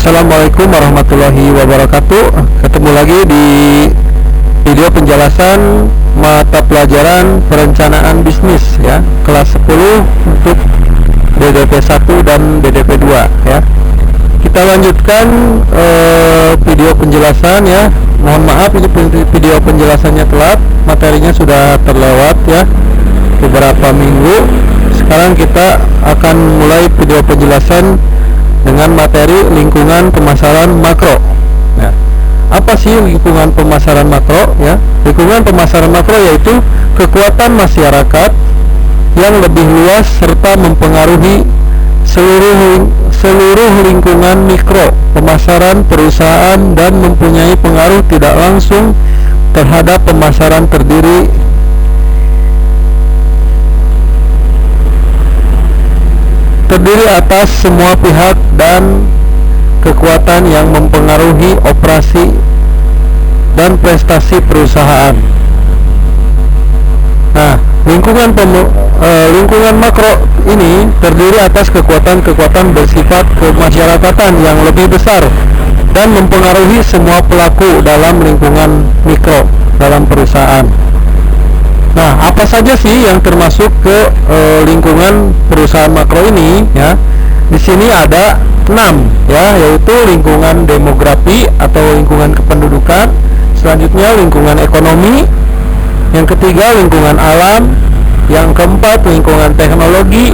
Assalamualaikum warahmatullahi wabarakatuh. Ketemu lagi di video penjelasan mata pelajaran perencanaan bisnis ya, kelas 10 untuk BDP 1 dan BDP 2 ya. Kita lanjutkan video penjelasan ya. Mohon maaf ini video penjelasannya telat, materinya sudah terlewat ya beberapa minggu. Sekarang kita akan mulai video penjelasan dengan materi lingkungan pemasaran makro. Ya. Apa sih lingkungan pemasaran makro? Ya, lingkungan pemasaran makro yaitu kekuatan masyarakat yang lebih luas serta mempengaruhi seluruh lingkungan mikro pemasaran perusahaan dan mempunyai pengaruh tidak langsung terhadap pemasaran terdiri atas semua pihak dan kekuatan yang mempengaruhi operasi dan prestasi perusahaan. Nah, lingkungan makro ini terdiri atas kekuatan-kekuatan bersifat kemasyarakatan yang lebih besar dan mempengaruhi semua pelaku dalam lingkungan mikro dalam perusahaan. Nah, apa saja sih yang termasuk ke lingkungan perusahaan makro ini ya? Di sini ada 6 ya, yaitu lingkungan demografi atau lingkungan kependudukan, selanjutnya lingkungan ekonomi, yang ketiga lingkungan alam, yang keempat lingkungan teknologi,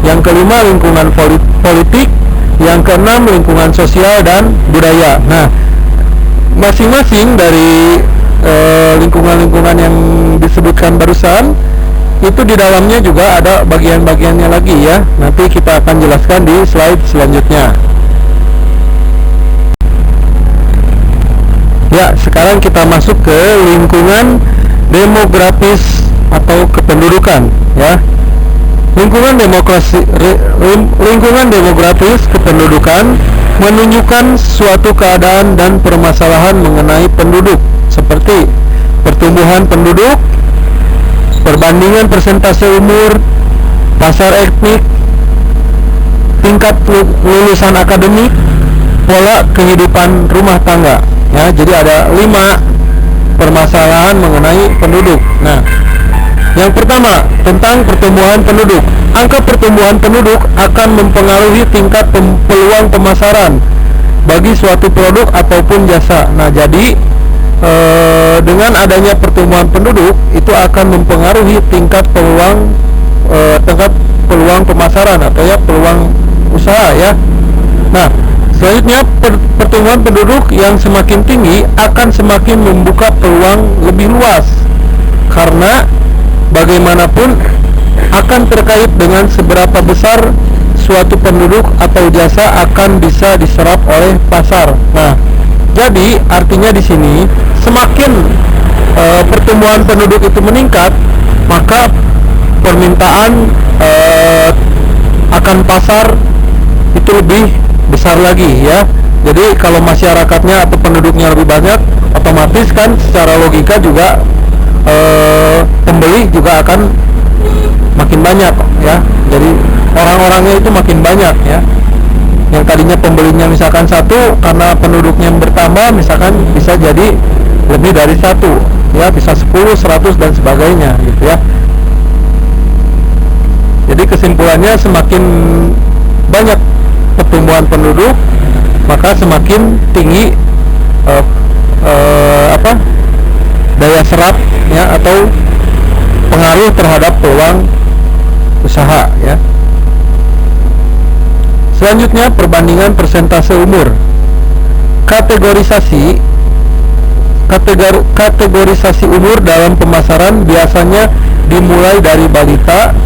yang kelima lingkungan politik, yang keenam lingkungan sosial dan budaya. Nah, masing-masing dari lingkungan-lingkungan yang disebutkan barusan itu di dalamnya juga ada bagian-bagiannya lagi ya. Nanti kita akan jelaskan di slide selanjutnya. Ya, sekarang kita masuk ke lingkungan demografis atau kependudukan ya. Lingkungan demografis kependudukan menunjukkan suatu keadaan dan permasalahan mengenai penduduk seperti pertumbuhan penduduk, perbandingan persentase umur, pasar etnik, tingkat lulusan akademik, pola kehidupan rumah tangga ya. Jadi ada 5 permasalahan mengenai penduduk. Nah, yang pertama tentang pertumbuhan penduduk. Angka pertumbuhan penduduk akan mempengaruhi tingkat peluang pemasaran bagi suatu produk ataupun jasa. Nah, jadi dengan adanya pertumbuhan penduduk itu akan mempengaruhi tingkat peluang pemasaran atau ya peluang usaha ya. Nah, selanjutnya pertumbuhan penduduk yang semakin tinggi akan semakin membuka peluang lebih luas, karena bagaimanapun akan terkait dengan seberapa besar suatu penduduk atau jasa akan bisa diserap oleh pasar. Nah, jadi artinya di sini semakin pertumbuhan penduduk itu meningkat, maka permintaan akan pasar itu lebih besar lagi ya. Jadi kalau masyarakatnya atau penduduknya lebih banyak, otomatis kan secara logika juga pembeli juga akan makin banyak ya. Jadi orang-orangnya itu makin banyak ya. Yang tadinya pembelinya misalkan 1, karena penduduknya bertambah misalkan bisa jadi lebih dari 1 ya, bisa 10, 100 dan sebagainya gitu ya. Jadi kesimpulannya semakin banyak pertumbuhan penduduk, maka semakin tinggi daya serap ya, atau pengaruh terhadap peluang usaha ya. Selanjutnya perbandingan persentase umur. Kategorisasi umur dalam pemasaran biasanya dimulai dari balita,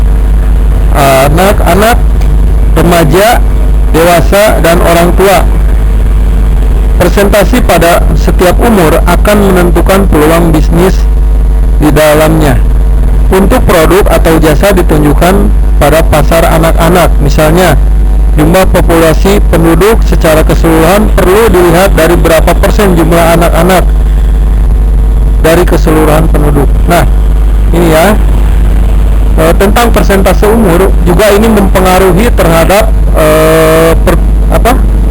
anak-anak, remaja, dewasa, dan orang tua. Presentasi pada setiap umur akan menentukan peluang bisnis di dalamnya. Untuk produk atau jasa ditunjukkan pada pasar anak-anak, misalnya jumlah populasi penduduk secara keseluruhan perlu dilihat dari berapa persen jumlah anak-anak dari keseluruhan penduduk. Nah, ini ya, tentang persentase umur juga ini mempengaruhi terhadap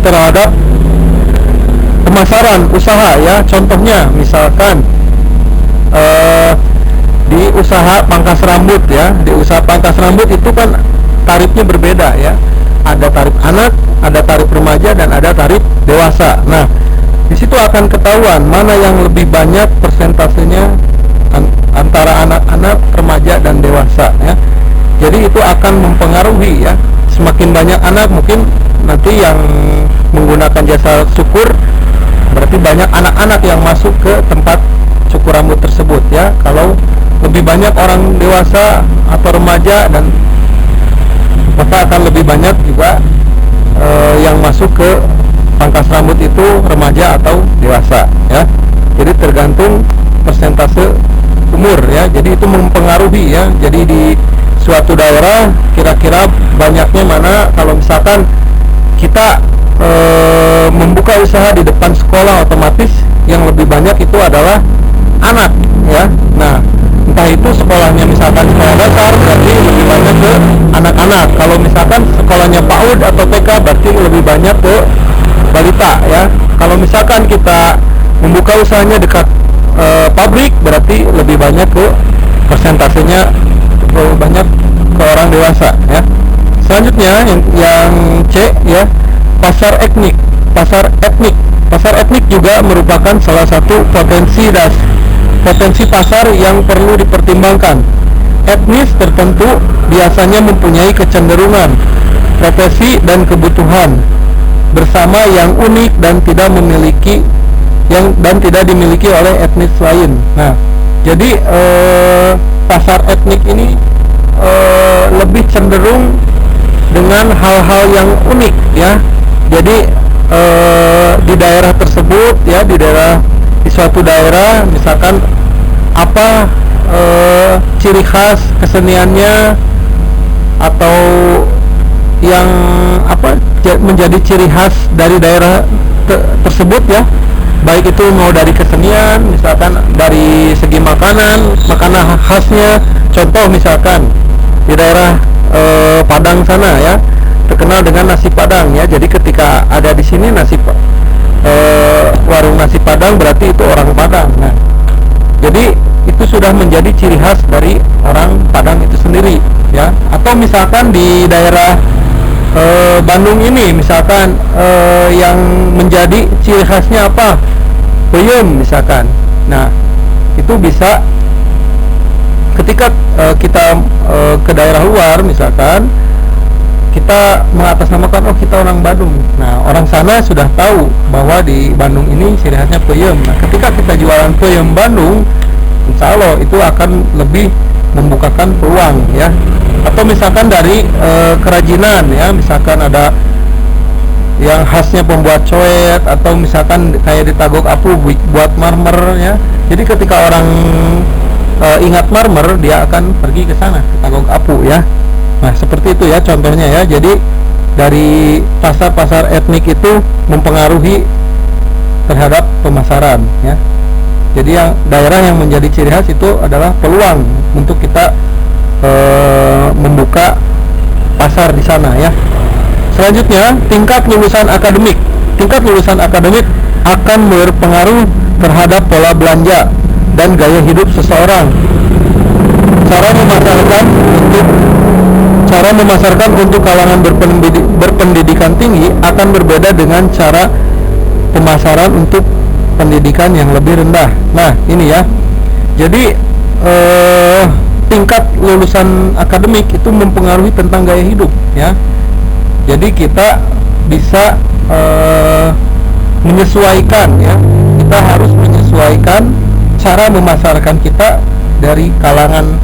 terhadap pemasaran usaha ya. Contohnya misalkan di usaha pangkas rambut ya. Di usaha pangkas rambut itu kan tarifnya berbeda ya. Ada tarif anak, ada tarif remaja, dan ada tarif dewasa. Nah, di situ akan ketahuan mana yang lebih banyak persentasenya antara anak-anak, remaja, dan dewasa ya. Jadi itu akan mempengaruhi ya. Semakin banyak anak, mungkin nanti yang menggunakan jasa cukur, berarti banyak anak-anak yang masuk ke tempat cukur rambut tersebut ya. Kalau lebih banyak orang dewasa atau remaja, dan maka akan lebih banyak juga yang masuk ke pangkas rambut itu remaja atau dewasa ya. Jadi tergantung persentase umur ya. Jadi itu mempengaruhi ya. Jadi di suatu daerah kira-kira banyaknya mana. Kalau misalkan kita membuka usaha di depan sekolah, otomatis yang lebih banyak itu adalah anak ya. Nah, entah itu sekolahnya misalkan sekolah dasar, berarti lebih banyak ke anak-anak. Kalau misalkan sekolahnya PAUD atau TK, berarti lebih banyak ke balita ya. Kalau misalkan kita membuka usahanya dekat pabrik, berarti lebih banyak ke persentasenya lebih banyak ke orang dewasa ya. Selanjutnya yang C ya, pasar etnik. Pasar etnik juga merupakan salah satu potensi pasar yang perlu dipertimbangkan. Etnis tertentu biasanya mempunyai kecenderungan, profesi, dan kebutuhan bersama yang unik dan tidak dimiliki oleh etnis lain. Nah, jadi pasar etnik ini lebih cenderung dengan hal-hal yang unik ya. Jadi di daerah tersebut ya, di suatu daerah misalkan apa ciri khas keseniannya atau yang apa menjadi ciri khas dari daerah tersebut ya, baik itu mau dari kesenian, misalkan dari segi makanan khasnya. Contoh misalkan di daerah Padang sana ya, terkenal dengan nasi Padang ya. Jadi ketika ada di sini warung nasi Padang, berarti itu orang Padang. Nah, jadi itu sudah menjadi ciri khas dari orang Padang itu sendiri ya. Atau misalkan di daerah Bandung ini misalkan yang menjadi ciri khasnya apa? Peyem misalkan. Nah, itu bisa ketika kita ke daerah luar misalkan, kita mengatasnamakan kita orang Bandung. Nah, orang sana sudah tahu bahwa di Bandung ini ciri khasnya peyem. Nah, ketika kita jualan peyem Bandung, insya Allah itu akan lebih membukakan peluang ya. Atau misalkan dari kerajinan ya, misalkan ada yang khasnya pembuat coet, atau misalkan kayak di Tagok Apu buat marmer ya. Jadi ketika orang ingat marmer, dia akan pergi ke sana, ke Tagok Apu ya. Nah, seperti itu ya contohnya ya. Jadi dari pasar-pasar etnik itu mempengaruhi terhadap pemasaran ya. Jadi yang daerah yang menjadi ciri khas itu adalah peluang untuk kita membuka pasar di sana ya. Selanjutnya, tingkat lulusan akademik. Tingkat lulusan akademik akan berpengaruh terhadap pola belanja dan gaya hidup seseorang. Cara memasarkan untuk kalangan berpendidikan tinggi akan berbeda dengan cara pemasaran untuk pendidikan yang lebih rendah. Nah, ini ya. Jadi tingkat lulusan akademik itu mempengaruhi tentang gaya hidup ya. Jadi kita bisa menyesuaikan ya. Kita harus menyesuaikan cara memasarkan kita dari kalangan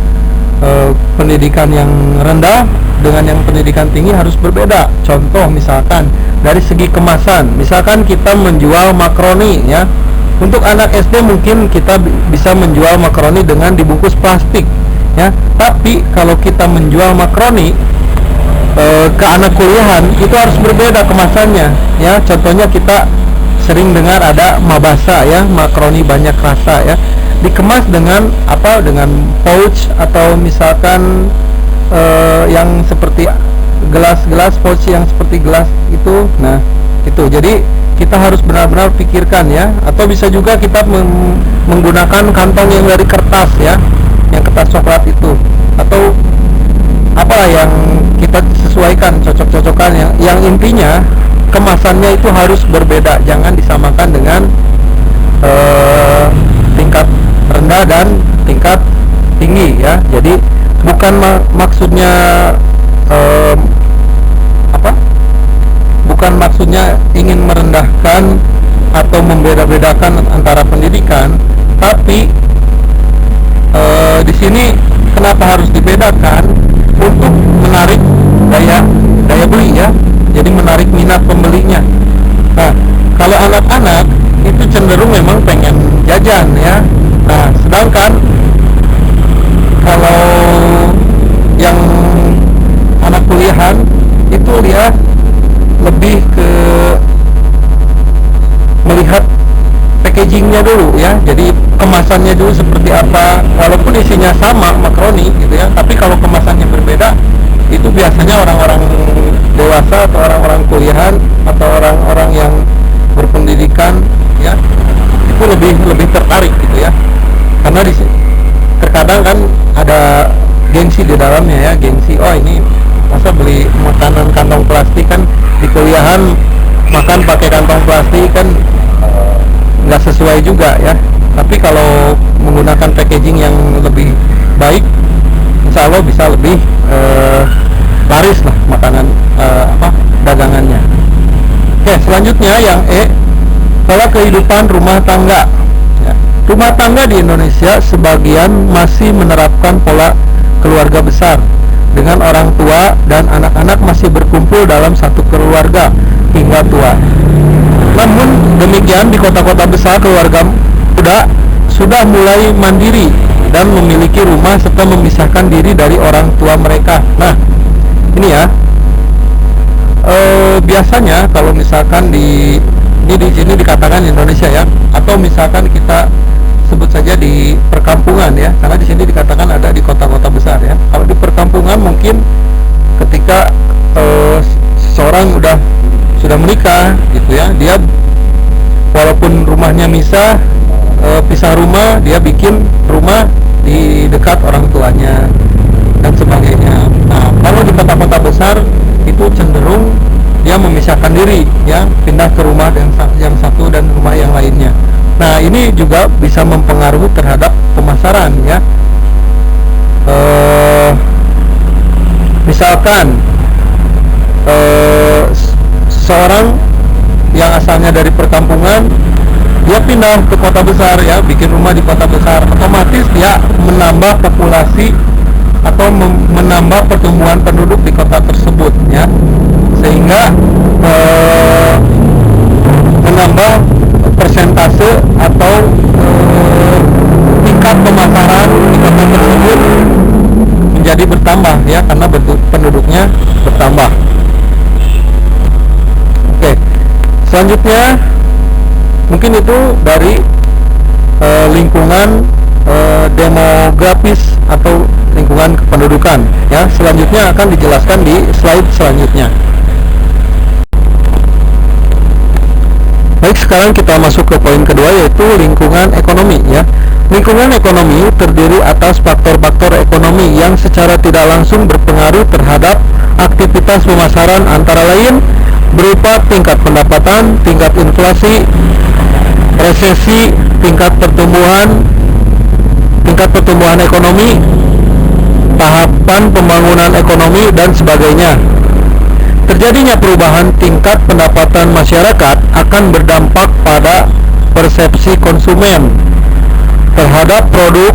pendidikan yang rendah dengan yang pendidikan tinggi harus berbeda. Contoh misalkan dari segi kemasan, misalkan kita menjual makaroni ya. Untuk anak SD mungkin kita bisa menjual makaroni dengan dibungkus plastik ya. Tapi kalau kita menjual makaroni ke anak kuliahan, itu harus berbeda kemasannya ya. Contohnya kita sering dengar ada mabasa ya, makaroni banyak rasa ya. Dikemas dengan apa? Dengan pouch atau misalkan yang seperti gelas-gelas pouch yang seperti gelas itu. Nah, itu jadi kita harus benar-benar pikirkan ya. Atau bisa juga kita menggunakan kantong yang dari kertas ya, yang kertas coklat itu, atau apalah yang kita sesuaikan, cocok-cocokan yang intinya kemasannya itu harus berbeda, jangan disamakan dengan tingkat rendah dan tingkat tinggi ya. Jadi bukan maksudnya bukan maksudnya ingin merendahkan atau membeda-bedakan antara pendidikan, tapi di sini kenapa harus dibedakan? Untuk menarik daya beli ya, jadi menarik minat pembelinya. Nah, kalau anak-anak itu cenderung memang pengen jajan ya. Nah, sedangkan kalau yang anak kuliahan itu dia lebih ke melihat packagingnya dulu ya, jadi kemasannya dulu seperti apa, walaupun isinya sama makaroni gitu ya, tapi kalau kemasannya berbeda itu biasanya orang-orang dewasa atau orang-orang kuliahan atau orang-orang yang berpendidikan ya itu lebih tertarik gitu ya, karena di sini terkadang kan ada gengsi di dalamnya ya, gengsi, oh ini masa beli makanan kantong plastik, kan di kuliahan makan pakai kantong plastik kan nggak sesuai juga ya. Tapi kalau menggunakan packaging yang lebih baik, insya Allah bisa lebih laris lah makanan dagangannya. Oke, selanjutnya yang pola kehidupan rumah tangga ya. Rumah tangga di Indonesia sebagian masih menerapkan pola keluarga besar dengan orang tua dan anak-anak masih berkumpul dalam satu keluarga hingga tua. Namun demikian di kota-kota besar keluarga sudah mulai mandiri dan memiliki rumah serta memisahkan diri dari orang tua mereka. Nah, ini ya, biasanya kalau misalkan di sini dikatakan Indonesia ya, atau misalkan kita sebut saja di perkampungan ya, karena di sini dikatakan ada di kota-kota besar ya. Kalau di perkampungan mungkin ketika seseorang sudah menikah gitu ya, dia walaupun rumahnya pisah rumah, dia bikin rumah di dekat orang tuanya dan sebagainya. Nah, kalau di kota-kota besar itu cenderung dia memisahkan diri ya, pindah ke rumah yang satu dan rumah yang lainnya. Nah, ini juga bisa mempengaruhi terhadap pemasaran ya. Misalkan seseorang yang asalnya dari perkampungan, dia pindah ke kota besar ya, bikin rumah di kota besar, otomatis dia menambah populasi atau menambah pertumbuhan penduduk di kota tersebut ya, sehingga menambah persentase atau tingkat pemasaran di kota tersebut menjadi bertambah ya, karena penduduknya bertambah. Oke, selanjutnya mungkin itu dari lingkungan demografis atau lingkungan kependudukan ya. Selanjutnya akan dijelaskan di slide selanjutnya. Baik, sekarang kita masuk ke poin kedua, yaitu lingkungan ekonomi ya. Lingkungan ekonomi terdiri atas faktor-faktor ekonomi yang secara tidak langsung berpengaruh terhadap aktivitas pemasaran, antara lain berupa tingkat pendapatan, tingkat inflasi, resesi, tingkat pertumbuhan ekonomi, tahapan pembangunan ekonomi, dan sebagainya. Terjadinya perubahan tingkat pendapatan masyarakat akan berdampak pada persepsi konsumen terhadap produk.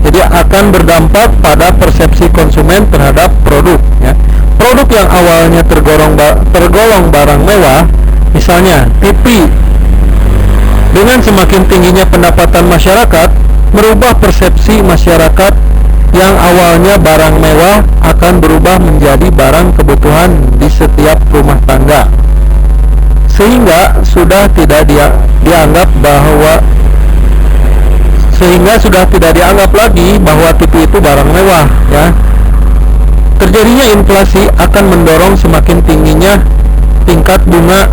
Jadi akan berdampak pada persepsi konsumen terhadap produk ya. Produk yang awalnya tergolong barang mewah, misalnya TV, dengan semakin tingginya pendapatan masyarakat, merubah persepsi masyarakat yang awalnya barang mewah akan berubah menjadi barang kebutuhan di setiap rumah tangga, sehingga sudah tidak dianggap lagi bahwa TV itu barang mewah ya. Terjadinya inflasi akan mendorong semakin tingginya tingkat bunga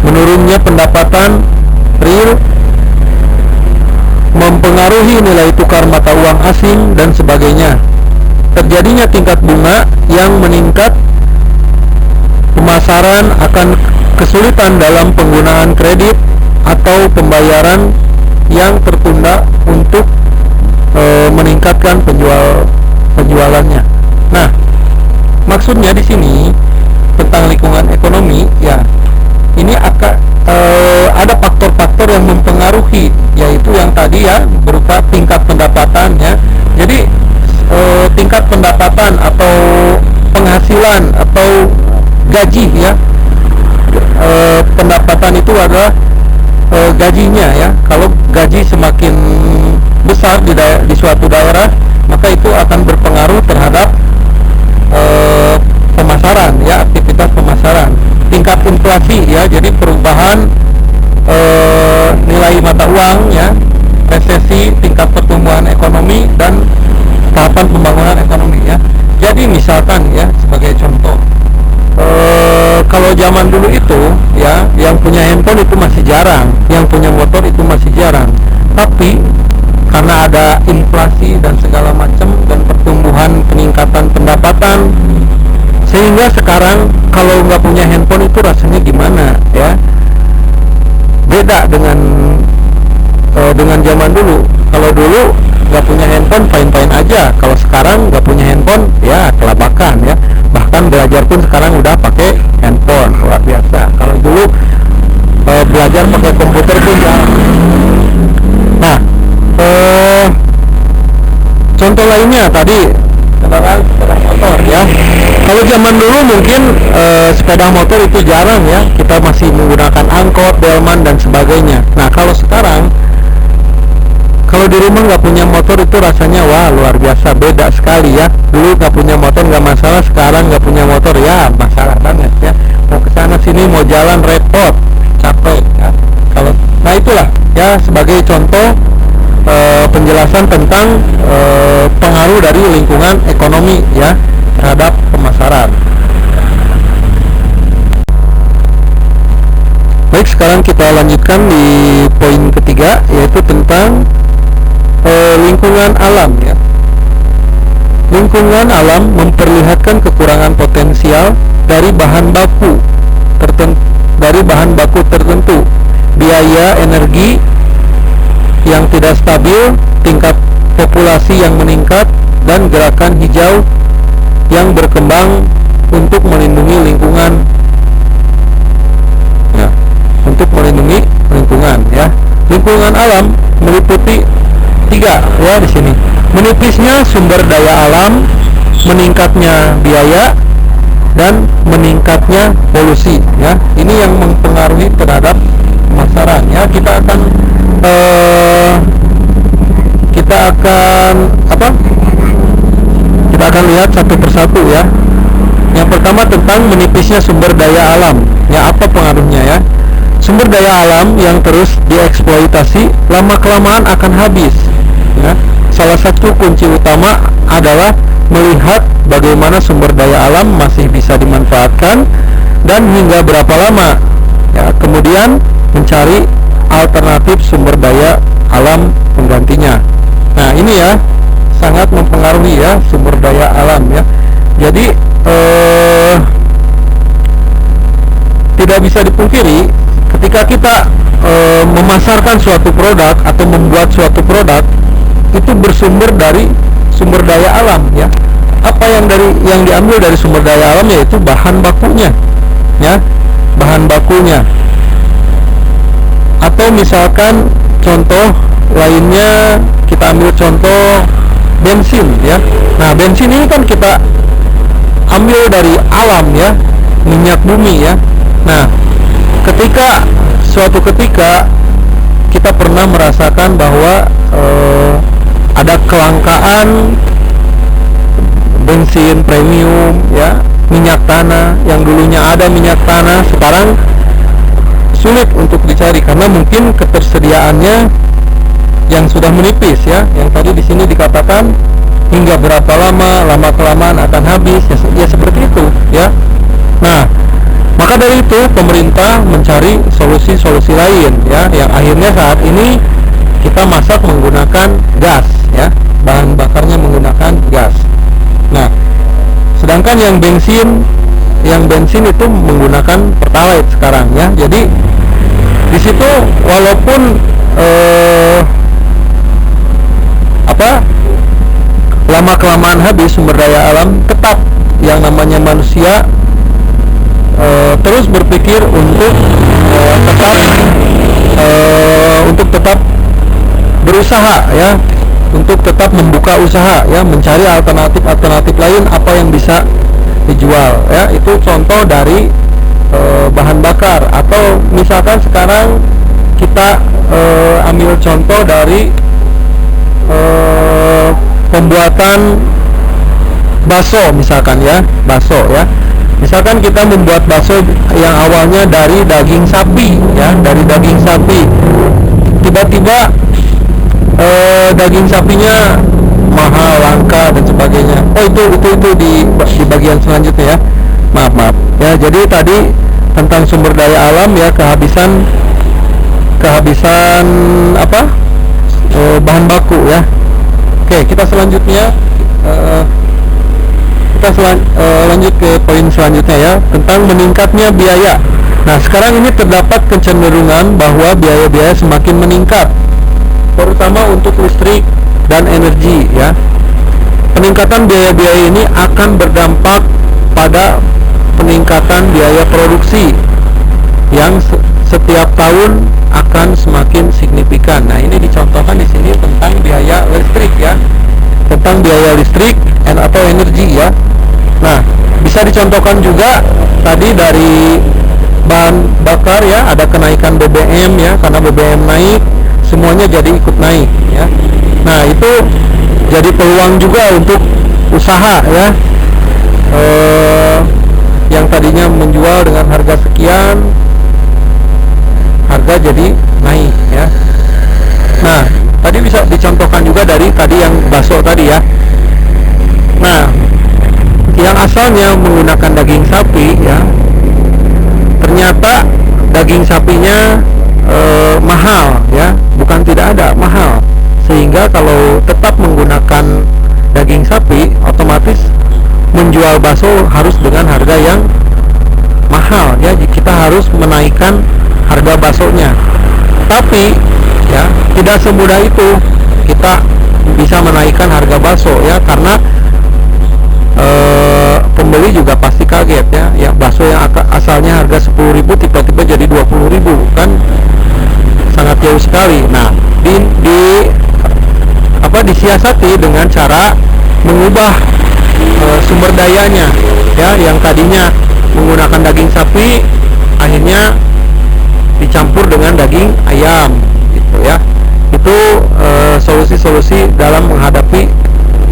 menurunnya pendapatan real, mempengaruhi nilai tukar mata uang asing dan sebagainya. Terjadinya tingkat bunga yang meningkat, pemasaran akan kesulitan dalam penggunaan kredit atau pembayaran yang tertunda untuk meningkatkan penjualannya. Nah, maksudnya di sini tentang lingkungan ekonomi, ya, ini akan ada faktor-faktor yang mempengaruhi, yaitu yang tadi ya, berupa tingkat pendapatan ya. Jadi tingkat pendapatan atau penghasilan atau gaji ya, pendapatan itu adalah gajinya ya. Kalau gaji semakin besar di suatu daerah, maka itu akan berpengaruh terhadap pemasaran ya, aktivitas pemasaran. Tingkat inflasi ya, jadi perubahan nilai mata uang ya, resesi, tingkat pertumbuhan ekonomi, dan tahapan pembangunan ekonomi ya. Jadi misalkan ya, sebagai contoh, kalau zaman dulu itu ya, yang punya handphone itu masih jarang, yang punya motor itu masih jarang. Tapi karena ada inflasi dan segala macam dan pertumbuhan peningkatan pendapatan, sehingga sekarang kalau nggak punya handphone itu rasanya gimana ya, beda dengan zaman dulu. Kalau dulu nggak punya handphone fine-fine aja, kalau sekarang nggak punya handphone ya kelabakan ya. Bahkan belajar pun sekarang udah pakai handphone, luar biasa. Kalau dulu belajar pakai komputer pun jarang. Nah, contoh lainnya tadi kendaraan sepeda motor ya. Kalau zaman dulu mungkin sepeda motor itu jarang ya, kita masih menggunakan angkot, delman dan sebagainya. Nah, kalau sekarang kalau di rumah nggak punya motor itu rasanya wah luar biasa, beda sekali ya. Dulu nggak punya motor nggak masalah, sekarang nggak punya motor ya masalah banget ya. Mau kesana sini mau jalan repot, capek ya. Kalau nah itulah ya sebagai contoh penjelasan tentang pengaruh dari lingkungan ekonomi ya terhadap pemasaran. Baik, sekarang kita lanjutkan di poin ketiga, yaitu tentang lingkungan alam ya. Lingkungan alam memperlihatkan kekurangan potensial dari bahan baku tertentu, biaya energi yang tidak stabil, tingkat populasi yang meningkat, dan gerakan hijau yang berkembang untuk melindungi lingkungan ya, untuk melindungi lingkungan ya. Lingkungan alam meliputi tiga ya di sini. Menipisnya sumber daya alam, meningkatnya biaya, dan meningkatnya polusi ya. Ini yang mempengaruhi terhadap pemasaran ya. Kita akan lihat satu persatu ya. Yang pertama tentang menipisnya sumber daya alam ya, apa pengaruhnya ya. Sumber daya alam yang terus dieksploitasi lama-kelamaan akan habis ya. Salah satu kunci utama adalah melihat bagaimana sumber daya alam masih bisa dimanfaatkan dan hingga berapa lama ya, kemudian mencari alternatif sumber daya alam penggantinya. Nah, ini ya sangat mempengaruhi ya sumber daya alam ya. Jadi tidak bisa dipungkiri ketika kita memasarkan suatu produk atau membuat suatu produk itu bersumber dari sumber daya alam ya. Apa yang diambil dari sumber daya alam yaitu bahan bakunya ya, bahan bakunya. Atau misalkan contoh lainnya, kita ambil contoh bensin ya. Nah, bensin ini kan kita ambil dari alam ya, minyak bumi ya. Nah, suatu ketika kita pernah merasakan bahwa ada kelangkaan bensin premium ya, minyak tanah. Yang dulunya ada minyak tanah sekarang sulit untuk dicari karena mungkin ketersediaannya yang sudah menipis ya. Yang tadi di sini dikatakan hingga berapa lama kelamaan akan habis ya seperti itu ya. Nah, Maka dari itu pemerintah mencari solusi-solusi lain ya, yang akhirnya saat ini kita masak menggunakan gas ya, bahan bakarnya menggunakan gas. Nah, sedangkan yang bensin itu menggunakan pertalite sekarang ya. Jadi di situ walaupun lama kelamaan habis sumber daya alam, tetap yang namanya manusia terus berpikir untuk tetap berusaha ya, untuk tetap membuka usaha ya, mencari alternatif lain apa yang bisa dijual ya. Itu contoh dari bahan bakar. Atau misalkan sekarang kita ambil contoh dari pembuatan bakso misalkan ya, misalkan kita membuat bakso yang awalnya dari daging sapi ya, tiba-tiba daging sapinya mahal, langka dan sebagainya. Itu di bagian selanjutnya ya, maaf ya. Jadi tadi tentang sumber daya alam ya, kehabisan bahan baku ya. Oke, kita selanjutnya lanjut ke poin selanjutnya ya, tentang meningkatnya biaya. Nah, sekarang ini terdapat kecenderungan bahwa biaya-biaya semakin meningkat, terutama untuk listrik dan energi ya. Peningkatan biaya-biaya ini akan berdampak pada peningkatan biaya produksi yang setiap tahun akan semakin signifikan. Nah, ini dicontohkan di sini tentang biaya listrik ya, tentang biaya listrik atau energi ya. Nah, bisa dicontohkan juga tadi dari bahan bakar ya, ada kenaikan BBM ya, karena BBM naik semuanya jadi ikut naik ya. Nah, itu jadi peluang juga untuk usaha ya, yang tadinya menjual dengan harga sekian, harga jadi naik ya. Nah, tadi bisa dicontohkan juga dari tadi yang bakso tadi ya. Nah, yang asalnya menggunakan daging sapi ya, ternyata daging sapinya mahal ya, bukan tidak ada, mahal. Sehingga kalau tetap menggunakan daging sapi, otomatis menjual bakso harus dengan harga yang mahal ya. Kita harus menaikkan harga baksonya. Tapi ya, tidak semudah itu kita bisa menaikkan harga bakso ya, karena pembeli juga pasti kaget ya, bakso yang asalnya harga 10.000 tiba-tiba jadi 20.000, kan sangat jauh sekali. Nah, disiasati dengan cara mengubah sumber dayanya ya, yang tadinya menggunakan daging sapi akhirnya dicampur dengan daging ayam gitu ya. Itu solusi-solusi dalam menghadapi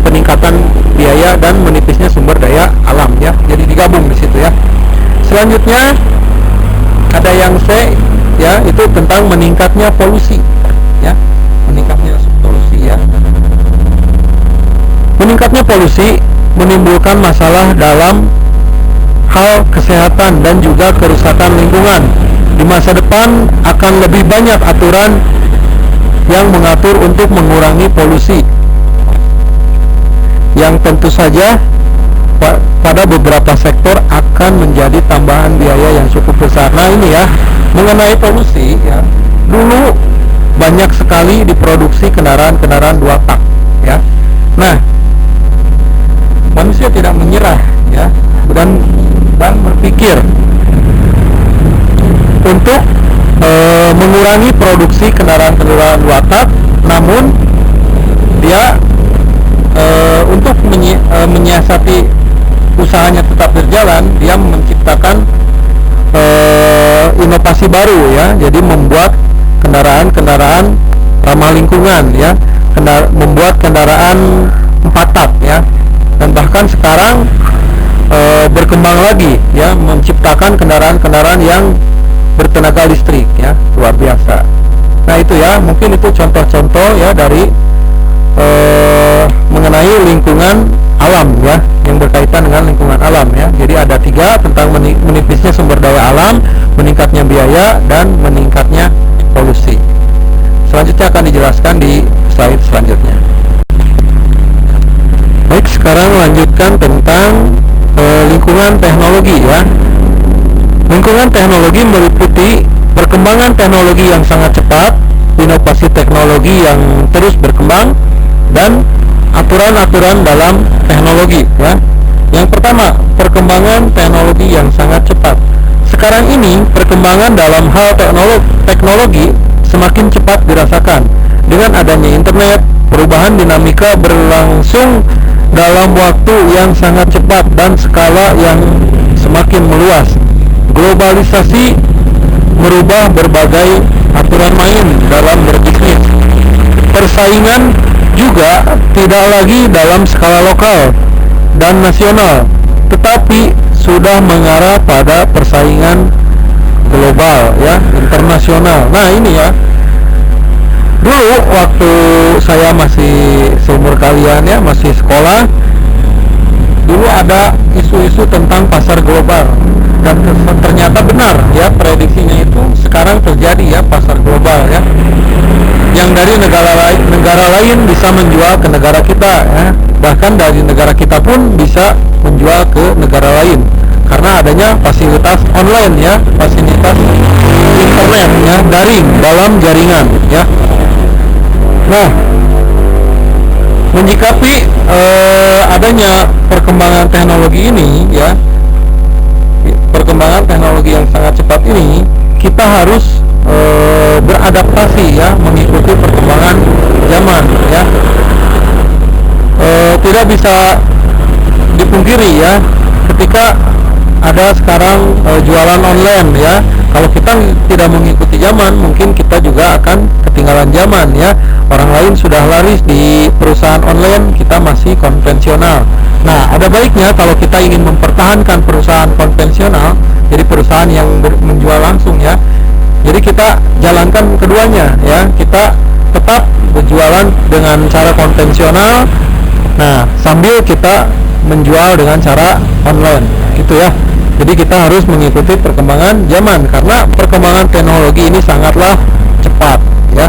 peningkatan biaya dan menipisnya sumber daya alam ya. Jadi digabung di situ ya. Selanjutnya ada yang C ya, itu tentang meningkatnya polusi ya. Meningkatnya polusi ya. Meningkatnya polusi menimbulkan masalah dalam hal kesehatan dan juga kerusakan lingkungan. Di masa depan akan lebih banyak aturan yang mengatur untuk mengurangi polusi, yang tentu saja pada beberapa sektor akan menjadi tambahan biaya yang cukup besar. Nah, ini ya, mengenai polusi ya, dulu banyak sekali diproduksi kendaraan-kendaraan 2 tak ya. Nah, manusia tidak menyerah ya, dan berpikir untuk mengurangi produksi kendaraan-kendaraan 2 tak, namun dia untuk menyiasati usahanya tetap berjalan, dia menciptakan inovasi baru ya. Jadi membuat kendaraan-kendaraan ramah lingkungan ya, membuat kendaraan 4 tak ya, dan bahkan sekarang berkembang lagi ya, menciptakan kendaraan-kendaraan yang bertenaga listrik ya, luar biasa. Nah, itu ya, mungkin itu contoh-contoh ya dari mengenai lingkungan alam ya, yang berkaitan dengan lingkungan alam ya. Jadi ada 3, tentang menipisnya sumber daya alam, meningkatnya biaya, dan meningkatnya polusi. Selanjutnya akan dijelaskan di slide selanjutnya. Baik, sekarang lanjutkan tentang lingkungan teknologi ya. Lingkungan teknologi meliputi perkembangan teknologi yang sangat cepat, inovasi teknologi yang terus berkembang, dan aturan-aturan dalam teknologi ya. Yang pertama, perkembangan teknologi yang sangat cepat. Sekarang ini perkembangan dalam hal teknologi semakin cepat dirasakan. Dengan adanya internet, perubahan dinamika berlangsung dalam waktu yang sangat cepat dan skala yang semakin meluas. Globalisasi merubah berbagai aturan main dalam berbisnis. Persaingan juga tidak lagi dalam skala lokal dan nasional, tetapi sudah mengarah pada persaingan global ya, internasional. Nah, ini ya. Dulu waktu saya masih seumur kalian ya, masih sekolah, dulu ada isu-isu tentang pasar global, dan ternyata benar ya, prediksinya itu sekarang terjadi ya, pasar global ya, yang dari negara lain bisa menjual ke negara kita ya, bahkan dari negara kita pun bisa menjual ke negara lain karena adanya fasilitas online ya, fasilitas internet ya, daring dalam jaringan ya. Nah, menyikapi adanya perkembangan teknologi ini ya, perkembangan teknologi yang sangat cepat ini, kita harus beradaptasi ya, mengikuti perkembangan zaman ya. Tidak bisa dipungkiri ya, ketika ada sekarang jualan online ya, kalau kita tidak mengikuti zaman, mungkin kita juga akan ketinggalan zaman ya. Orang lain sudah laris di perusahaan online, kita masih konvensional. Nah, ada baiknya kalau kita ingin mempertahankan perusahaan konvensional, jadi perusahaan yang menjual langsung ya, jadi kita jalankan keduanya ya. Kita tetap berjualan dengan cara konvensional, nah sambil kita menjual dengan cara online gitu ya. Jadi kita harus mengikuti perkembangan zaman karena perkembangan teknologi ini sangatlah cepat ya.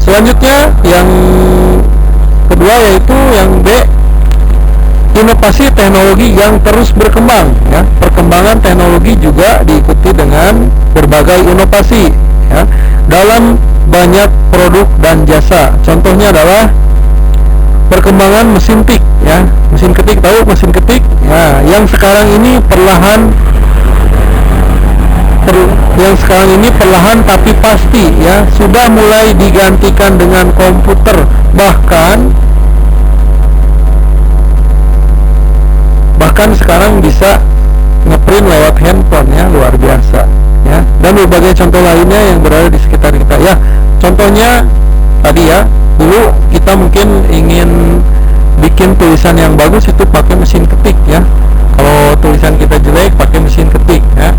Selanjutnya yang kedua yaitu yang B, inovasi teknologi yang terus berkembang ya. Perkembangan teknologi juga diikuti dengan berbagai inovasi ya, dalam banyak produk dan jasa. Contohnya adalah perkembangan mesin tik ya, mesin ketik, tahu mesin ketik ya, yang sekarang ini perlahan tapi pasti ya, sudah mulai digantikan dengan komputer, bahkan sekarang bisa ngeprint lewat handphone ya, luar biasa ya, dan berbagai contoh lainnya yang berada di sekitar kita ya. Contohnya tadi ya, dulu kita mungkin ingin bikin tulisan yang bagus itu pakai mesin ketik ya. Kalau tulisan kita jelek pakai mesin ketik ya.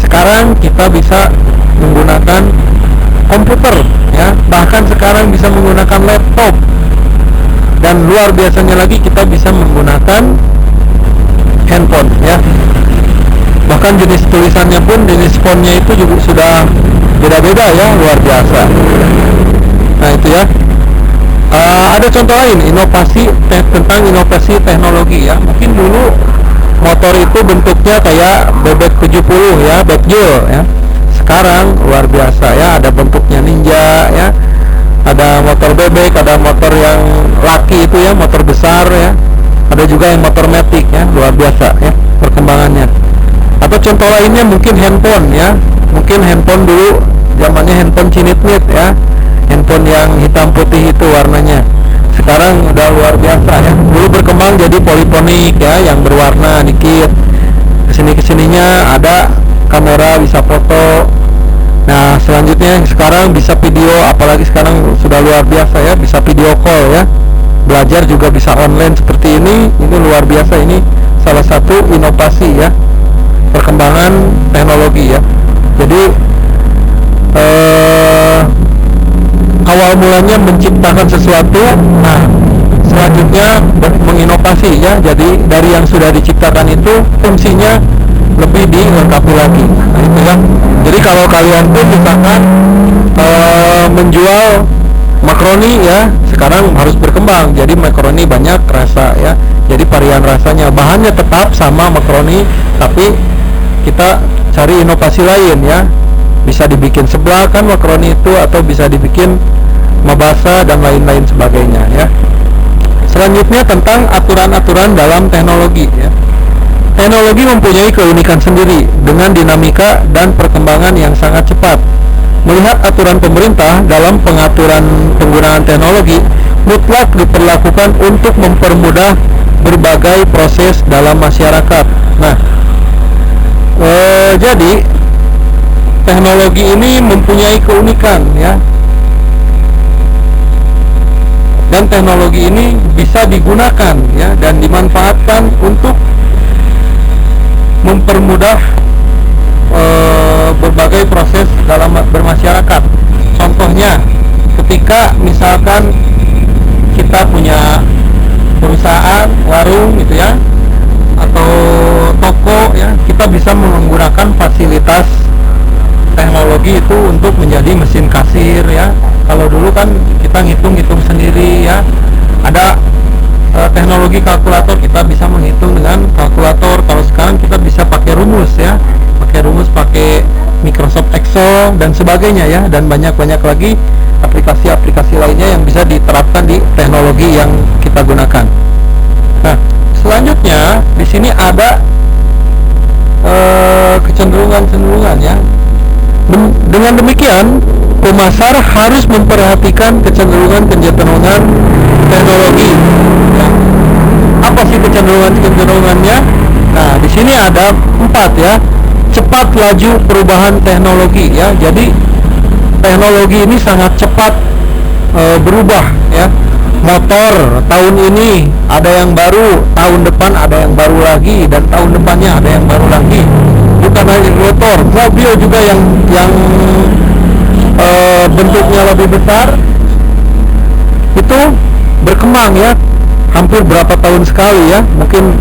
Sekarang kita bisa menggunakan komputer ya, bahkan sekarang bisa menggunakan laptop, dan luar biasanya lagi kita bisa menggunakan handphone ya. Bahkan jenis tulisannya pun, jenis fontnya itu juga sudah beda-beda ya, luar biasa. Nah itu ya. Ada contoh lain, tentang inovasi teknologi ya. Mungkin dulu motor itu bentuknya kayak bebek 70 ya, Bebjol ya. Sekarang luar biasa ya, ada bentuknya ninja ya. Ada motor bebek, ada motor yang laki itu ya, motor besar ya. Ada juga yang motor matic ya, luar biasa ya perkembangannya. Atau contoh lainnya mungkin handphone ya. Mungkin handphone dulu zamannya handphone cinit-nit ya, handphone yang hitam putih itu warnanya. Sekarang udah luar biasa ya. Dulu berkembang jadi polifonik ya, yang berwarna dikit. Kesininya ada kamera bisa foto. Nah selanjutnya sekarang bisa video, apalagi sekarang sudah luar biasa ya, bisa video call ya. Belajar juga bisa online seperti ini luar biasa. Ini salah satu inovasi ya, perkembangan teknologi ya. Jadi awal mulanya menciptakan sesuatu, nah selanjutnya menginovasi ya. Jadi dari yang sudah diciptakan itu fungsinya lebih dilengkapi lagi. Nah, itu ya. Jadi kalau kalian tuh misalkan menjual makaroni ya, sekarang harus berkembang jadi makaroni banyak rasa ya. Jadi varian rasanya, bahannya tetap sama makaroni, tapi kita cari inovasi lain ya. Bisa dibikin seblak kan makaroni itu, atau bisa dibikin mabasa dan lain-lain sebagainya ya. Selanjutnya tentang aturan-aturan dalam teknologi ya. Teknologi mempunyai keunikan sendiri dengan dinamika dan perkembangan yang sangat cepat. Melihat aturan pemerintah dalam pengaturan penggunaan teknologi mutlak diperlakukan untuk mempermudah berbagai proses dalam masyarakat. Nah, jadi teknologi ini mempunyai keunikan ya, dan teknologi ini bisa digunakan ya dan dimanfaatkan untuk mempermudah berbagai proses dalam bermasyarakat. Contohnya ketika misalkan kita punya perusahaan, warung gitu ya, atau toko ya, kita bisa menggunakan fasilitas teknologi itu untuk menjadi mesin kasir ya. Kalau dulu kan kita ngitung-ngitung sendiri ya, ada teknologi kalkulator, kita bisa menghitung dengan kalkulator. Kalau sekarang kita bisa pakai rumus ya, pakai Microsoft Excel dan sebagainya ya, dan banyak-banyak lagi aplikasi-aplikasi lainnya yang bisa diterapkan di teknologi yang kita gunakan. Nah, selanjutnya di sini ada kecenderungan ya. Dengan demikian, pemasar harus memperhatikan kecenderungan teknologi. Ya. Apa sih kecenderungannya? Nah, di sini ada 4 ya. Cepat laju perubahan teknologi ya. Jadi teknologi ini sangat cepat berubah ya. Motor tahun ini ada yang baru, tahun depan ada yang baru lagi, dan tahun depannya ada yang baru lagi. Bukan hanya motor, mobil juga yang bentuknya lebih besar itu berkembang ya, hampir berapa tahun sekali ya, mungkin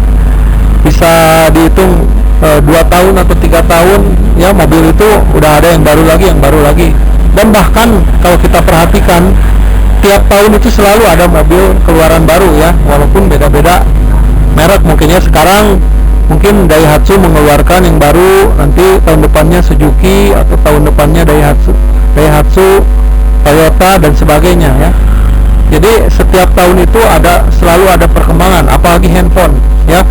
bisa dihitung 2 tahun atau 3 tahun ya, mobil itu udah ada yang baru lagi, dan bahkan kalau kita perhatikan tiap tahun itu selalu ada mobil keluaran baru ya, walaupun beda-beda merek. Mungkinnya sekarang mungkin Daihatsu mengeluarkan yang baru, nanti tahun depannya Suzuki, atau tahun depannya Daihatsu, Toyota dan sebagainya ya. Jadi setiap tahun itu selalu ada perkembangan, apalagi handphone ya.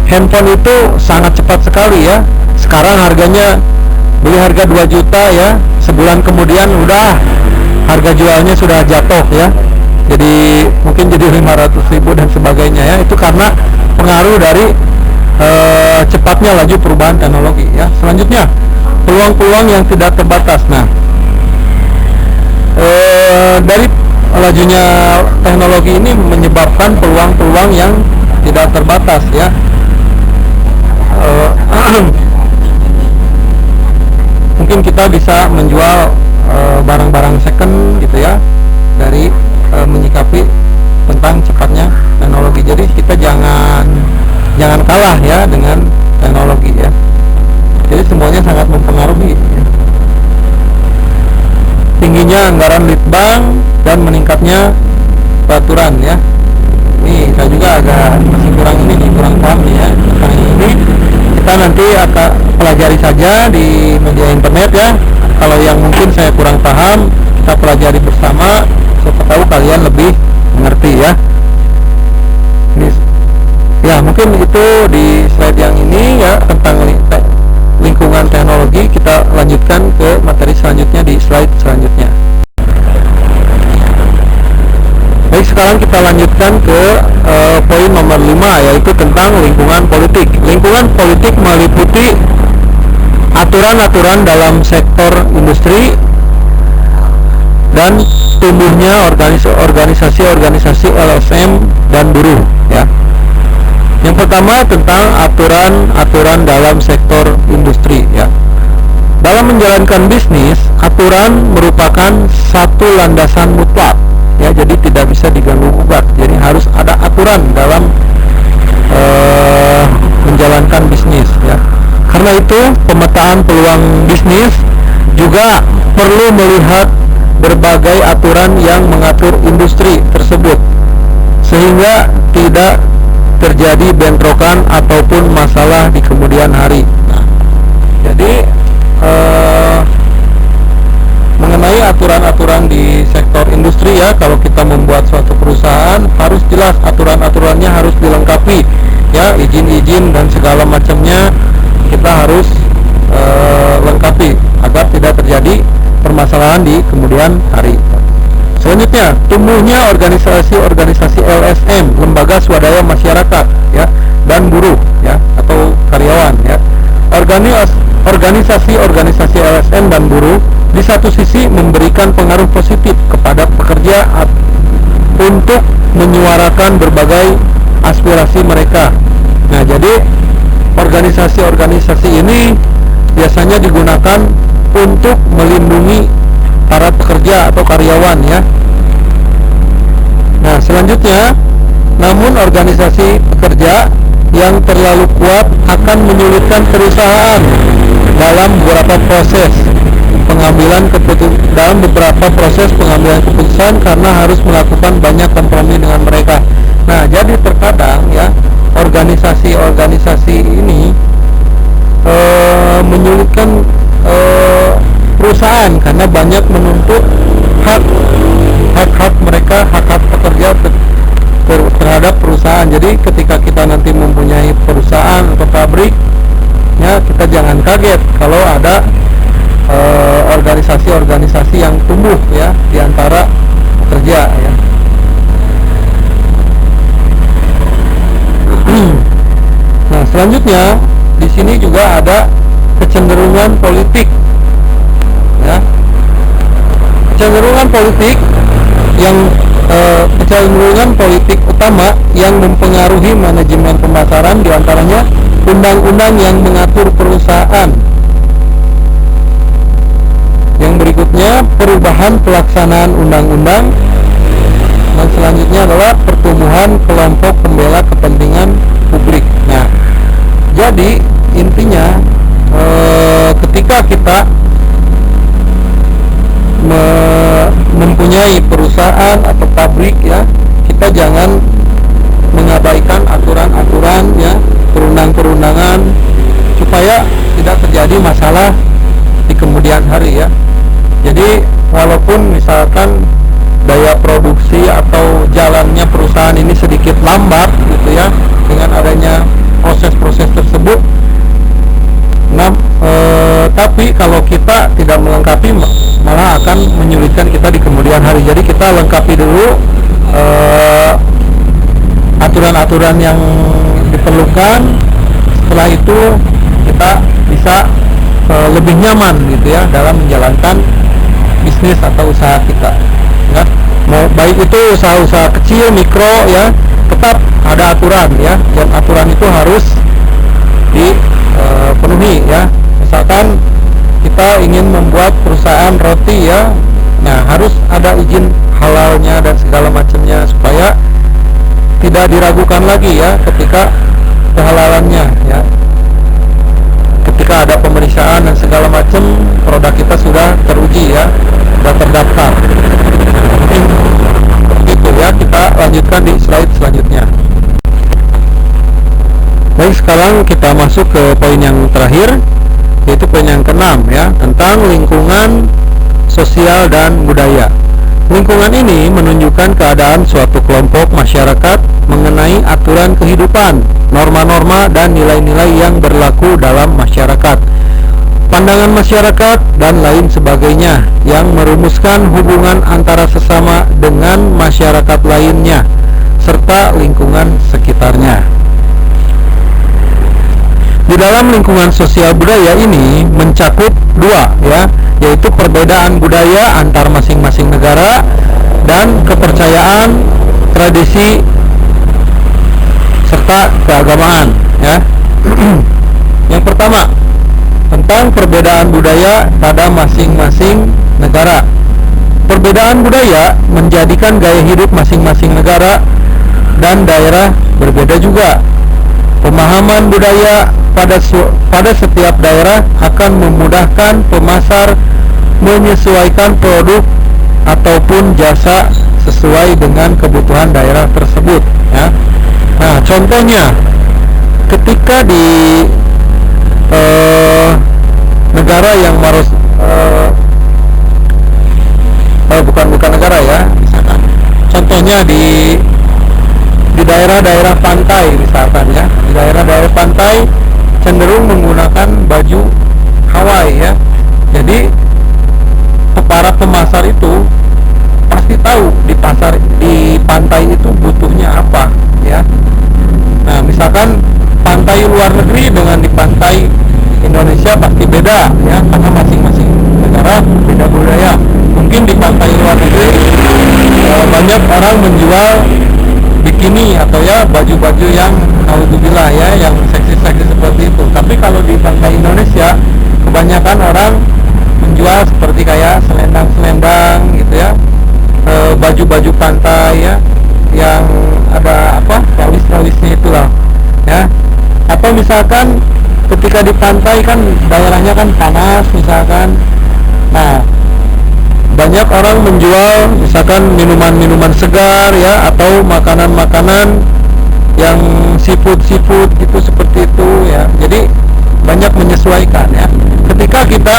Handphone itu sangat cepat sekali ya. Sekarang harganya, beli harga 2 juta ya, sebulan kemudian udah harga jualnya sudah jatuh ya. Jadi mungkin jadi 500.000 dan sebagainya ya. Itu karena pengaruh dari cepatnya laju perubahan teknologi ya. Selanjutnya, peluang-peluang yang tidak terbatas. Nah, dari lajunya teknologi ini menyebabkan peluang-peluang yang tidak terbatas ya. Mungkin kita bisa menjual barang-barang second gitu ya, dari menyikapi tentang cepatnya teknologi. Jadi kita jangan kalah ya dengan teknologi ya. Jadi semuanya sangat mempengaruhi ya. Tingginya anggaran litbang dan meningkatnya peraturan ya. Ini saya juga masih kurang paham nih ya tentang ini. Kita nanti akan pelajari saja di media internet ya. Kalau yang mungkin saya kurang paham, kita pelajari bersama, siapa tahu kalian lebih mengerti ya. Ini ya, mungkin itu di slide yang ini ya, tentang lingkungan teknologi. Kita lanjutkan ke materi selanjutnya di slide selanjutnya. Baik, sekarang kita lanjutkan ke poin nomor 5, yaitu tentang lingkungan politik. Lingkungan politik meliputi aturan-aturan dalam sektor industri dan tumbuhnya organisasi-organisasi LSM dan buruh ya. Yang pertama tentang aturan-aturan dalam sektor industri ya. Dalam menjalankan bisnis, aturan merupakan satu landasan mutlak ya, ya, jadi tidak bisa diganggu gugat. Jadi harus ada aturan dalam menjalankan bisnis ya. Karena itu pemetaan peluang bisnis juga perlu melihat berbagai aturan yang mengatur industri tersebut sehingga tidak terjadi bentrokan ataupun masalah di kemudian hari. Nah, jadi mengenai aturan-aturan di sektor industri ya, kalau kita membuat suatu perusahaan harus jelas aturan-aturannya, harus dilengkapi ya, izin-izin dan segala macamnya kita harus lengkapi agar tidak terjadi permasalahan di kemudian hari. Selanjutnya, tumbuhnya organisasi-organisasi LSM, lembaga swadaya masyarakat ya, dan buruh ya atau karyawan ya. Organisasi-organisasi LSM dan buruh di satu sisi memberikan pengaruh positif kepada pekerja untuk menyuarakan berbagai aspirasi mereka. Nah, jadi organisasi-organisasi ini biasanya digunakan untuk melindungi para pekerja atau karyawan ya. Nah, selanjutnya, namun organisasi pekerja yang terlalu kuat akan menyulitkan perusahaan dalam beberapa proses pengambilan keputusan karena harus melakukan banyak kompromi dengan mereka. Nah, jadi terkadang ya organisasi-organisasi ini menyulitkan perusahaan karena banyak menuntut hak-hak mereka, hak-hak pekerja terhadap perusahaan. Jadi ketika kita nanti mempunyai perusahaan atau pabrik ya, kita jangan kaget kalau ada organisasi-organisasi yang tumbuh ya di antara pekerja ya. Nah, selanjutnya di sini juga ada kecenderungan politik ya. Kecenderungan politik utama yang mempengaruhi manajemen pemasaran diantaranya undang-undang yang mengatur perusahaan. Yang berikutnya perubahan pelaksanaan undang-undang, dan selanjutnya adalah pertumbuhan kelompok pembela kepentingan publik. Nah, jadi intinya ketika kita mempunyai perusahaan atau pabrik ya, kita jangan mengabaikan aturan-aturan ya, perundang-perundangan supaya tidak terjadi masalah di kemudian hari ya. Jadi walaupun misalkan daya produksi atau jalannya perusahaan ini sedikit lambat gitu ya dengan adanya proses-proses tersebut, nah tapi kalau kita tidak melengkapi malah akan menyulitkan kita di kemudian hari. Jadi kita lengkapi dulu aturan-aturan yang diperlukan. Setelah itu kita bisa lebih nyaman gitu ya dalam menjalankan bisnis atau usaha kita ya. Mau baik itu usaha-usaha kecil, mikro ya, tetap ada aturan ya, dan aturan itu harus dipenuhi ya. Misalkan kita ingin membuat perusahaan roti ya, nah harus ada izin halalnya dan segala macamnya supaya tidak diragukan lagi ya ketika kehalalannya ya. Ketika ada pemeriksaan dan segala macam, produk kita sudah teruji ya, sudah terdaftar. Mungkin begitu ya. Kita lanjutkan di slide selanjutnya. Baik, sekarang kita masuk ke poin yang terakhir, yaitu poin yang ke-6 ya, tentang lingkungan sosial dan budaya. Lingkungan ini menunjukkan keadaan suatu kelompok masyarakat mengenai aturan kehidupan, norma-norma dan nilai-nilai yang berlaku dalam masyarakat, pandangan masyarakat dan lain sebagainya yang merumuskan hubungan antara sesama dengan masyarakat lainnya serta lingkungan sekitarnya. Di dalam lingkungan sosial budaya ini mencakup dua ya, yaitu perbedaan budaya antar masing-masing negara dan kepercayaan, tradisi serta keagamaan ya. Yang pertama, tentang perbedaan budaya pada masing-masing negara. Perbedaan budaya menjadikan gaya hidup masing-masing negara dan daerah berbeda juga. Pemahaman budaya pada setiap daerah akan memudahkan pemasar menyesuaikan produk ataupun jasa sesuai dengan kebutuhan daerah tersebut, ya. Nah, contohnya ketika di negara yang bukan negara ya, misalkan contohnya di daerah-daerah pantai misalkan ya, di daerah-daerah pantai cenderung menggunakan baju Hawaii ya. Jadi para pemasar itu pasti tahu di pantai itu butuhnya apa ya. Nah, misalkan pantai luar negeri dengan di pantai Indonesia pasti beda ya, karena masing-masing negara beda budaya. Mungkin di pantai luar negeri banyak orang menjual bikini atau ya baju-baju yang naudzubillah ya, yang seksi-seksi seperti itu. Tapi kalau di pantai Indonesia kebanyakan orang menjual seperti kayak selendang-selendang gitu ya, baju-baju pantai ya, yang ada trawis-trawisnya itulah ya. Atau misalkan ketika di pantai kan daerahnya kan panas misalkan, nah banyak orang menjual misalkan minuman-minuman segar ya, atau makanan-makanan yang seafood gitu seperti itu ya. Jadi banyak menyesuaikan ya. Ketika kita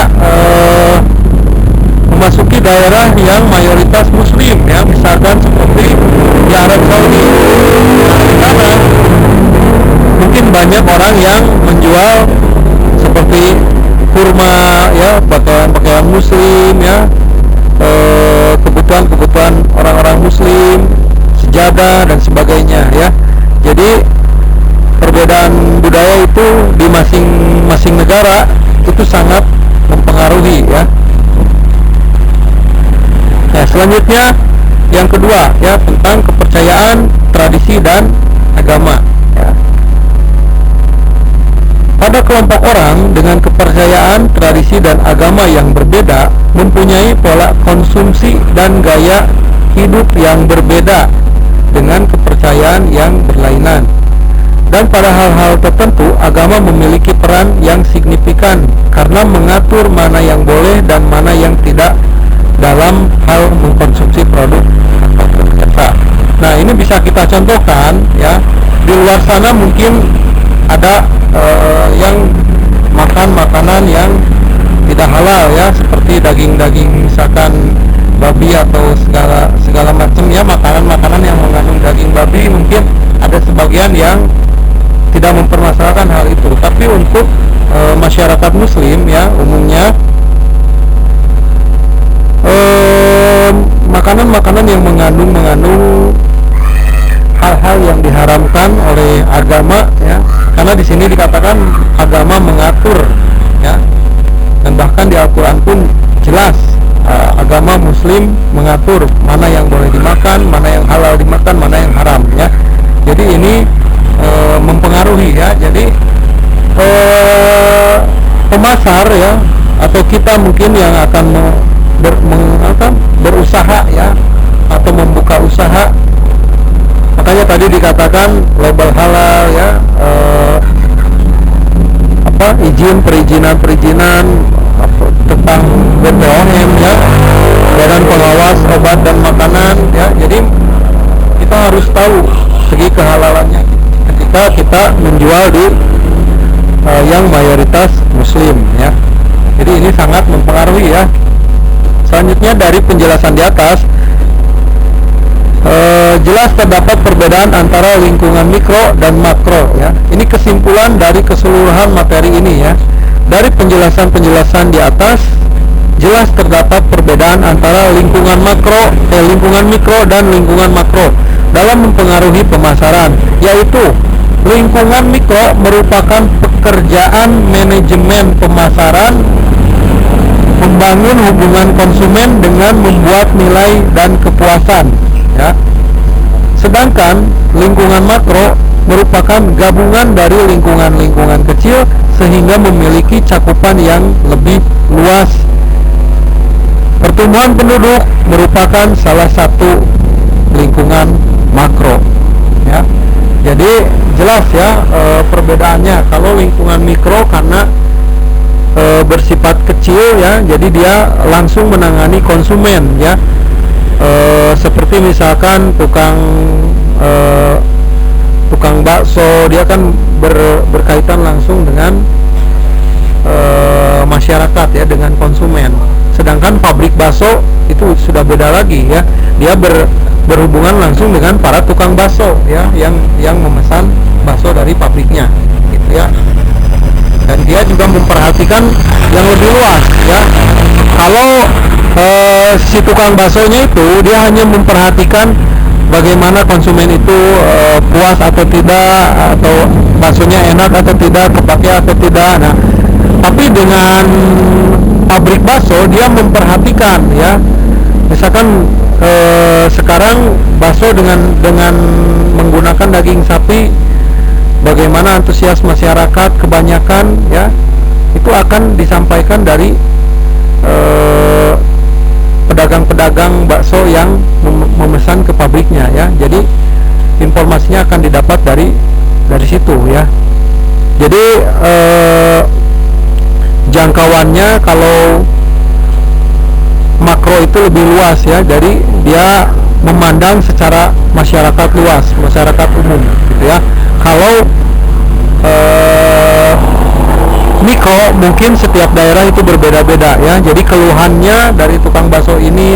memasuki daerah yang mayoritas muslim ya, misalkan seperti di Arab Saudi, nah, di sana mungkin banyak orang yang menjual seperti kurma ya, pakaian muslim ya, kebutuhan orang-orang muslim, sejadah dan sebagainya ya. Jadi perbedaan budaya itu di masing-masing negara itu sangat mempengaruhi ya. Nah, selanjutnya yang kedua ya, tentang kepercayaan, tradisi dan agama ya. Pada kelompok orang dengan kepercayaan, tradisi dan agama yang berbeda mempunyai pola konsumsi dan gaya hidup yang berbeda dengan kepercayaan yang berlainan. Dan pada hal-hal tertentu, agama memiliki peran yang signifikan karena mengatur mana yang boleh dan mana yang tidak dalam hal mengkonsumsi produk atau jasa. Nah, ini bisa kita contohkan ya. Di luar sana mungkin ada yang makan makanan yang tidak halal ya, seperti daging-daging misalkan babi atau segala macam ya, makanan-makanan yang mengandung daging babi. Mungkin ada sebagian yang tidak mempermasalahkan hal itu, tapi untuk masyarakat muslim ya umumnya, makanan-makanan yang mengandung hal-hal yang diharamkan oleh agama ya, karena di sini dikatakan agama mengatur ya, dan bahkan di Al-Quran pun jelas agama muslim mengatur mana yang boleh dimakan, mana yang halal dimakan, mana yang haram ya. Jadi ini mempengaruhi ya. Jadi pemasar ya, atau kita mungkin yang akan berusaha ya, atau membuka usaha, makanya tadi dikatakan label halal ya, perizinan tentang BPOM ya, Badan Pengawas Obat dan Makanan ya. Jadi kita harus tahu segi kehalalannya ketika kita menjual di yang mayoritas muslim ya. Jadi ini sangat mempengaruhi ya. Selanjutnya dari penjelasan di atas, jelas terdapat perbedaan antara lingkungan mikro dan makro ya. Ini kesimpulan dari keseluruhan materi ini ya. Dari penjelasan-penjelasan di atas, jelas terdapat perbedaan antara lingkungan mikro dan lingkungan makro dalam mempengaruhi pemasaran, yaitu lingkungan mikro merupakan pekerjaan manajemen pemasaran, membangun hubungan konsumen dengan membuat nilai dan kepuasan ya. Sedangkan lingkungan makro merupakan gabungan dari lingkungan-lingkungan kecil sehingga memiliki cakupan yang lebih luas. Seperti pertumbuhan penduduk merupakan salah satu lingkungan makro ya. Jadi jelas ya perbedaannya. Kalau lingkungan mikro karena bersifat kecil ya, jadi dia langsung menangani konsumen ya. Seperti misalkan tukang bakso, dia kan berkaitan langsung dengan masyarakat ya, dengan konsumen. Sedangkan pabrik bakso itu sudah beda lagi ya, dia berhubungan langsung dengan para tukang bakso ya, yang memesan bakso dari pabriknya gitu ya. Dan dia juga memperhatikan yang lebih luas ya. Kalau si tukang baksonya itu dia hanya memperhatikan bagaimana konsumen itu puas atau tidak, atau baksonya enak atau tidak, kepake atau tidak. Nah, tapi dengan pabrik bakso dia memperhatikan ya. Misalkan sekarang bakso dengan menggunakan daging sapi, bagaimana antusias masyarakat kebanyakan ya, itu akan disampaikan dari pedagang-pedagang bakso yang memesan ke pabriknya ya. Jadi informasinya akan didapat dari situ ya. Jadi jangkauannya kalau makro itu lebih luas ya, jadi dia memandang secara masyarakat luas, masyarakat umum gitu ya. Kalau mikro mungkin setiap daerah itu berbeda-beda ya. Jadi keluhannya dari tukang bakso ini,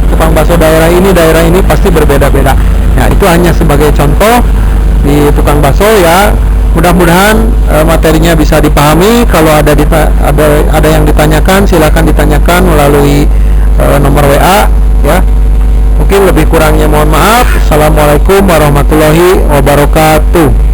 tukang bakso daerah ini pasti berbeda-beda. Nah, itu hanya sebagai contoh di tukang bakso ya. Mudah-mudahan materinya bisa dipahami. Kalau ada yang ditanyakan, silakan ditanyakan melalui nomor WA ya. Mungkin lebih kurangnya mohon maaf. Assalamualaikum warahmatullahi wabarakatuh.